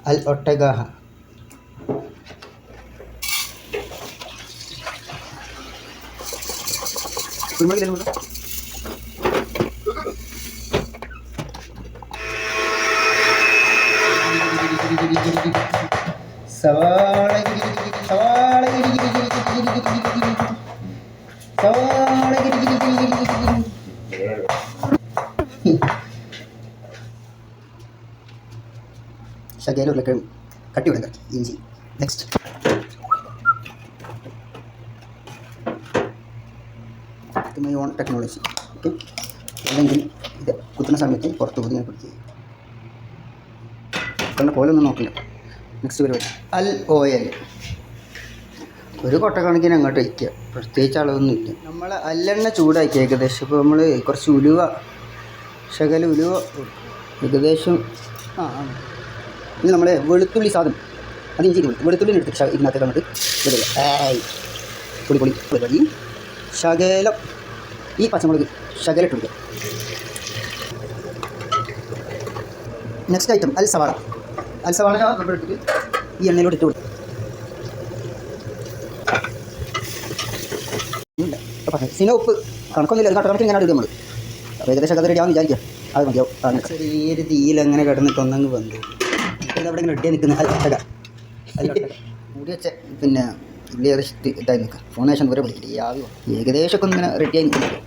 അൽ ഒട്ടഗാഹ. കുരുമുളക് സവാള സവാള സവാള ശകലം ഉരുളക്കിഴങ്ങ് കട്ടി വിടുക, ഇഞ്ചി. Next my own technology. Okay, അല്ലെങ്കിൽ ഇത് കുത്തുന്ന സമയത്ത് പുറത്ത് ഊതി ഞാൻ പിടിക്കുക. കണ്ട പോലെ ഒന്നും നോക്കില്ല. നെക്സ്റ്റ് പരിപാടി അൽ ഓയിൽ. ഒരു കൊട്ടക്കണക്കിന് അങ്ങോട്ട് വയ്ക്കുക, പ്രത്യേകിച്ച് അളവൊന്നും ഇല്ല. നമ്മൾ അല്ലെണ്ണ ചൂടാക്കി ഏകദേശം. ഇപ്പോൾ നമ്മൾ കുറച്ച് ഉലുവ, ശകല ഉലുവ ഏകദേശം ഇത് നമ്മൾ വെളുത്തുള്ളി സാധനം അത് ഇഞ്ചി വെളുത്തുള്ളി എടുത്ത് ഇതിനകത്ത് അങ്ങോട്ട് വിടുക. പൊളി പൊളി പരിപാടി. ശകലം ഈ പച്ചമുളക് ശകലം ഇട്ട് കൊടുക്കുക. നെക്സ്റ്റ് ഐറ്റം അൽ സവാള. അൽ സവാള നമ്മൾ എടുത്തിട്ട് ഈ എണ്ണയിലോട്ട് ഇട്ട് കൊടുക്കുക. സിന ഉപ്പ് കണക്കൊന്നുമില്ല, അത് കണക്കിന് ഇങ്ങനെ ഇടുക നമ്മൾ. അപ്പോൾ ഏകദേശം അത് റെഡിയാവും വിചാരിക്കുക. അത് മതിയാവും. അങ്ങനെ ചെറിയൊരു തീയിൽ അങ്ങനെ കിടന്നിട്ട് ഒന്നങ്ങ് വന്നു. ഇതവിടെ ഇങ്ങനെ റെഡിയായി നിൽക്കുന്നത് മൂടി വെച്ച പിന്നെ ഉള്ളി ഏകദേശം ഇതായി നിൽക്കുക. ഫോണേഷൻ ദൂരെ പിടിക്കില്ല, ഈ ആവി ഏകദേശമൊക്കെ ഒന്നിങ്ങനെ റെഡിയായി നിൽക്കുന്നുണ്ട്.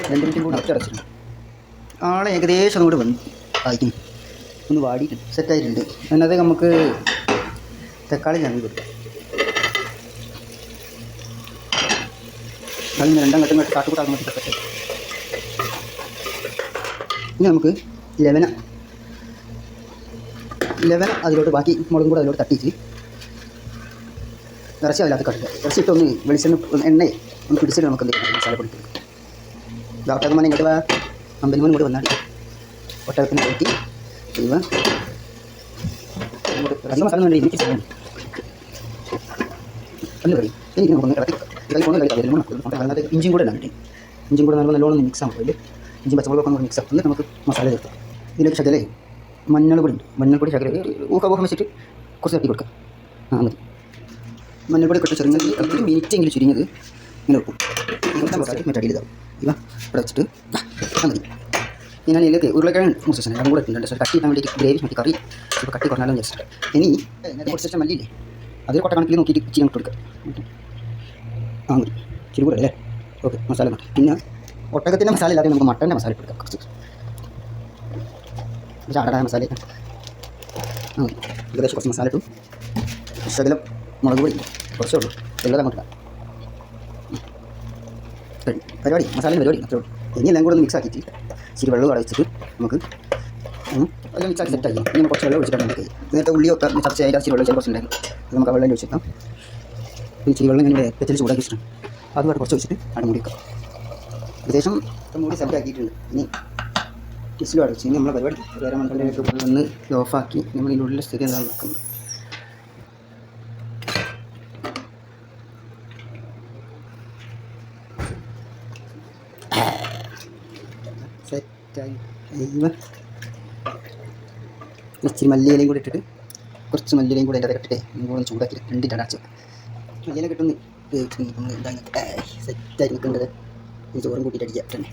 2 മിനിറ്റും കൂടി അടച്ചിട്ടുണ്ട്. ആളെ ഏകദേശം ഒന്നുകൂടി വന്നു ആയിരിക്കും, ഒന്ന് വാടിയിട്ടുണ്ട്, സെറ്റായിട്ടുണ്ട്. അതിനകത്ത് നമുക്ക് തക്കാളി ഞങ്ങൾ കൊടുക്കാം. അതിന് 2 ഘട്ടം കാട്ടുകൂട്ടാകുമ്പോൾ സെറ്റായി. ഇനി നമുക്ക് ലെവന അതിലോട്ട് ബാക്കി മുളകും കൂടെ അതിലോട്ട് തട്ടിച്ച് ഇറച്ചി അതിനകത്ത് കട്ടുക. ഇറച്ചിട്ടൊന്ന് വെളിച്ചെണ്ണ എണ്ണയെ ഒന്ന് പിടിച്ചിട്ട് നമുക്ക് എന്തെങ്കിലും മസാല പൊടിക്കുക. ഒട്ടകമനെ ഇങ്ങോട്ട് വാ, അമ്പലിമോൻ കൂടി വന്നാൽ ഒട്ടകത്തിന് കയറ്റി ഇവ അധികം മസാല വേണ്ടി എനിക്ക് ചെയ്യാൻ അല്ല പറയും. എനിക്ക് നമുക്ക് ഇറക്കി അതിനകത്ത് ഇഞ്ചിയും കൂടെ ഇടാൻ വേണ്ടി. ഇഞ്ചിയും കൂടെ നല്ലോണം മിക്സ് ആകുമ്പോൾ അതിൽ ഇഞ്ചി പച്ചമുളകൊക്കെ ഒന്ന് മിക്സ് ആക്കും. എന്നിട്ട് നമുക്ക് മസാല ചേർക്കാം. ഇതിലേക്ക് ശകലേ മഞ്ഞൾപ്പൊടി ഉണ്ട്. മഞ്ഞൾപ്പൊടി ശകല ഊക്കം വെച്ചിട്ട് കുറച്ച് തട്ടി കൊടുക്കുക. മതി. മഞ്ഞൾപ്പൊടി കുറച്ച് ചെറുങ്ങി 10 മിനിറ്റ് എങ്കിലും ചുരുങ്ങിയത് ഇങ്ങനെ വെക്കും. ഇങ്ങനത്തെ മസാല മറ്റടിയിൽ ഇതാവും. ഇവ ഇവിടെ വെച്ചിട്ട് മതി. ഞാൻ ഇതിലേക്ക് ഉരുളക്കിഴങ്ങ് മുറിച്ചാണ് അതും കൂടെ ഇട്ടുണ്ട്. കട്ടി കിട്ടാൻ വേണ്ടിയിട്ട് ഗ്രേവി മറ്റേ കറി ഇപ്പോൾ കട്ടി കുറഞ്ഞാലും ജസ്റ്റ്. ഇനി കുറച്ച് മല്ലിയില്ലേ അതിൽ കൊട്ടക്കണക്കിൽ നോക്കിയിട്ട് ഇച്ചിരി അങ്ങോട്ട് കൊടുക്കുക. മതി, ഇച്ചിരി കൂടെ അല്ലേ. ഓക്കെ, മസാല മതി. പിന്നെ ഒട്ടകത്തിൻ്റെ മസാല ഇല്ലാതെ നമുക്ക് മട്ടൻ്റെ മസാല ഇട്ട് കൊടുക്കാം. കുറച്ച് ചാടടാ മസാല മതി. ഏകദേശം കുറച്ച് മസാല ഇട്ടു. ശകലം മുളക് പൊടി കുറച്ചേ ഉള്ളൂ, എല്ലാം അങ്ങോട്ട് ഇടാം. പരിപാടി മസാലയും പരിപാടി അത്രേ ഉള്ളൂ. ഇനി എല്ലാം കൂടെ ഒന്ന് മിക്സ് ആക്കിയിട്ട് ഇച്ചിരി വെള്ളം അടച്ചിട്ട് നമുക്ക് എല്ലാം മിക്സ് ആക്കി സെറ്റാക്കി. ഇനി കുറച്ച് വെള്ളം ഒഴിച്ചിട്ടാണ് നമുക്ക് നേരത്തെ ഉള്ളിയൊക്കെ ചർച്ച ചെയ്താൽ ഇച്ചിരി വെള്ളം കുറച്ചുണ്ടായിരുന്നു. അത് നമുക്ക് ആ വെള്ളം ഒഴിച്ചിട്ടാം. ഇച്ചിരി വെള്ളം ഇങ്ങനെ തെറ്റിൽ ചൂടാക്കി വെച്ചിട്ടുണ്ട്. അതുമായിട്ട് കുറച്ച് വെച്ചിട്ട് അവിടെ മൂടി വെക്കാം. ഏകദേശം മൂടി സെറ്റ് ആക്കിയിട്ടുണ്ട്. ഇനി വിസിലും അടച്ച് ഇനി നമ്മളെ പരിപാടി വേറെ മണ്ടലിലേക്ക് ഒന്ന് ഓഫാക്കി നമ്മൾ ഇതിൻ്റെ ഉള്ളിലെ സ്ഥിതി എന്താണ് നോക്കുന്നത്. സെറ്റായി. ഇച്ചിരി മല്ലിയിലയും കൂടി ഇട്ടിട്ട് കുറച്ച് മല്ലിയിലയും കൂടി അതിൻ്റെ ഇട്ടിട്ട് ഒന്ന് ചൂടാക്കി 2 അടച്ച് മല്ലിയില കിട്ടുന്ന നമ്മൾ എന്താ സെറ്റായി നിൽക്കേണ്ടത്. ഈ ചോറും കൂട്ടിയിട്ട് അടിക്കുക തന്നെ.